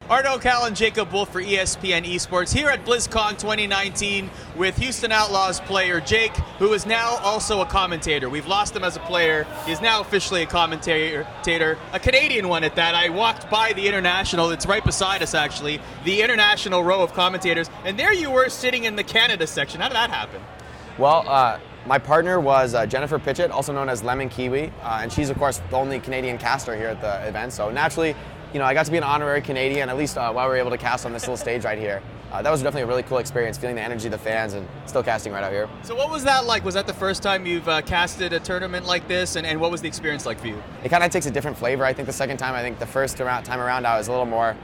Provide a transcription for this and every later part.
Arda, Ocal, and Jacob Wolf for ESPN Esports here at Blizzcon 2019 with Houston Outlaws player Jake, who is now also a commentator. We've lost him as a player. He's now officially a commentator, a Canadian one at that. I walked by the international, it's right beside us actually, the international row of commentators, and there you were sitting in the Canada section. How did that happen? Well, my partner was Jennifer Pitchett, also known as Lemon Kiwi, and she's of course the only Canadian caster here at the event, so naturally, I got to be an honorary Canadian, at least while we were able to cast on this little stage right here. That was definitely a really cool experience, feeling the energy of the fans and still casting right out here. So what was that like? Was that the first time you've casted a tournament like this, and what was the experience like for you? It kind of takes a different flavor, I think, the second time. I think the first time around I was a little more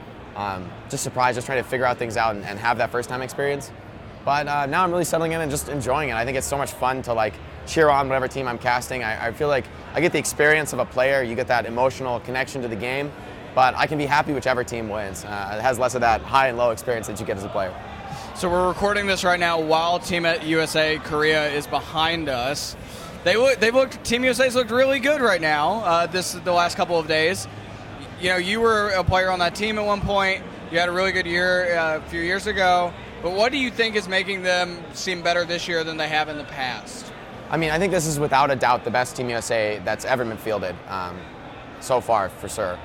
just surprised, just trying to figure out things out and have that first time experience. But now I'm really settling in and just enjoying it. I think it's so much fun to cheer on whatever team I'm casting. I feel like I get the experience of a player, you get that emotional connection to the game, but I can be happy whichever team wins. It has less of that high and low experience that you get as a player. So we're recording this right now while Team USA Korea is behind us. Team USA's looked really good right now. The last couple of days. You were a player on that team at one point. You had a really good year a few years ago. But what do you think is making them seem better this year than they have in the past? I mean, I think this is without a doubt the best Team USA that's ever been fielded so far, for sure.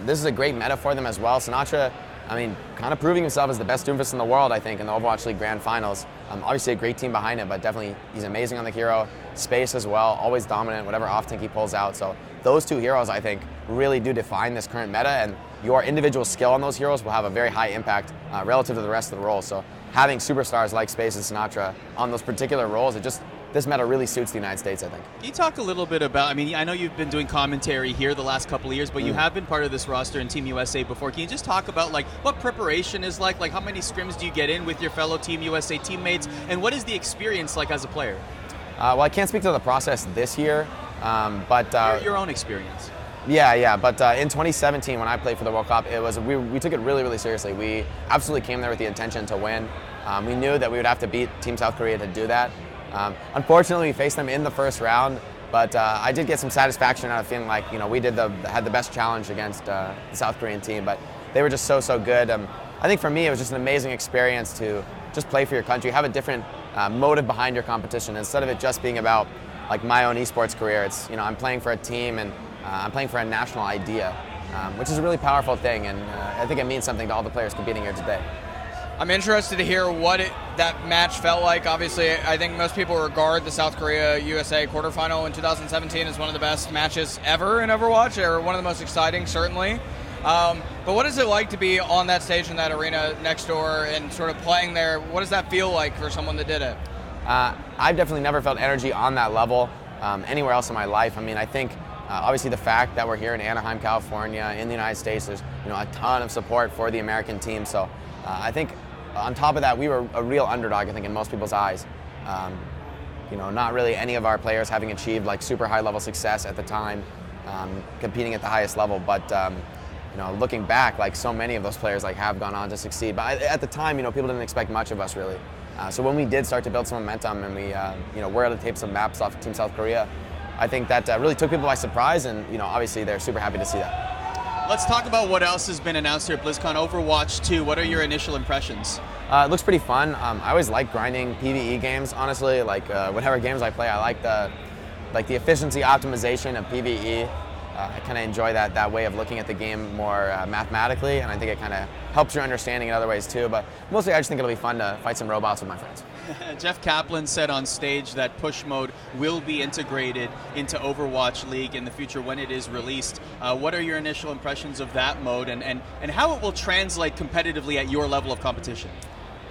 This is a great meta for them as well. Sinatra, kind of proving himself as the best Doomfist in the world, I think, in the Overwatch League Grand Finals. Obviously a great team behind him, but definitely he's amazing on the hero. Space as well, always dominant, whatever off-tank he pulls out. So those two heroes, I think, really do define this current meta, and your individual skill on those heroes will have a very high impact relative to the rest of the roles. So having superstars like Space and Sinatra on those particular roles, this meta really suits the United States, I think. Can you talk a little bit about, I know you've been doing commentary here the last couple of years, but you have been part of this roster in Team USA before. Can you just talk about what preparation is like how many scrims do you get in with your fellow Team USA teammates, and what is the experience like as a player? Well, I can't speak to the process this year, but... your own experience. Yeah, but in 2017 when I played for the World Cup, we took it really, really seriously. We absolutely came there with the intention to win. We knew that we would have to beat Team South Korea to do that. Unfortunately, we faced them in the first round, but I did get some satisfaction out of feeling like we had the best challenge against the South Korean team, but they were just so good. I think for me it was just an amazing experience to just play for your country, have a different motive behind your competition instead of it just being about my own esports career. It's I'm playing for a team and I'm playing for a national idea, which is a really powerful thing, and I think it means something to all the players competing here today. I'm interested to hear what that match felt like. Obviously, I think most people regard the South Korea-USA quarterfinal in 2017 as one of the best matches ever in Overwatch, or one of the most exciting, certainly. But what is it like to be on that stage in that arena next door and sort of playing there? What does that feel like for someone that did it? I've definitely never felt energy on that level anywhere else in my life. I think obviously the fact that we're here in Anaheim, California, in the United States, there's a ton of support for the American team. So I think on top of that, we were a real underdog, I think, in most people's eyes. Not really any of our players having achieved super high level success at the time, competing at the highest level. But looking back, so many of those players have gone on to succeed. But at the time, people didn't expect much of us really. So when we did start to build some momentum and we were able to tape some maps off Team South Korea, I think that really took people by surprise, and obviously they're super happy to see that. Let's talk about what else has been announced here at BlizzCon. Overwatch 2, what are your initial impressions? It looks pretty fun. I always like grinding PvE games, honestly. Whatever games I play, I like the efficiency optimization of PvE. I kind of enjoy that way of looking at the game more mathematically, and I think it kind of helps your understanding in other ways too. But mostly I just think it'll be fun to fight some robots with my friends. Jeff Kaplan said on stage that push mode will be integrated into Overwatch League in the future when it is released. What are your initial impressions of that mode, and how it will translate competitively at your level of competition?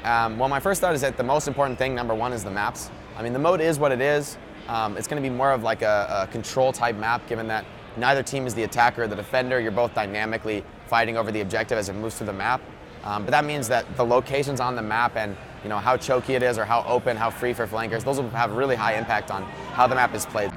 Well, my first thought is that the most important thing, number one, is the maps. The mode is what it is. It's going to be more of a control type map, given that neither team is the attacker or the defender. You're both dynamically fighting over the objective as it moves through the map. But that means that the locations on the map and how choky it is or how open, how free for flankers, those will have really high impact on how the map is played.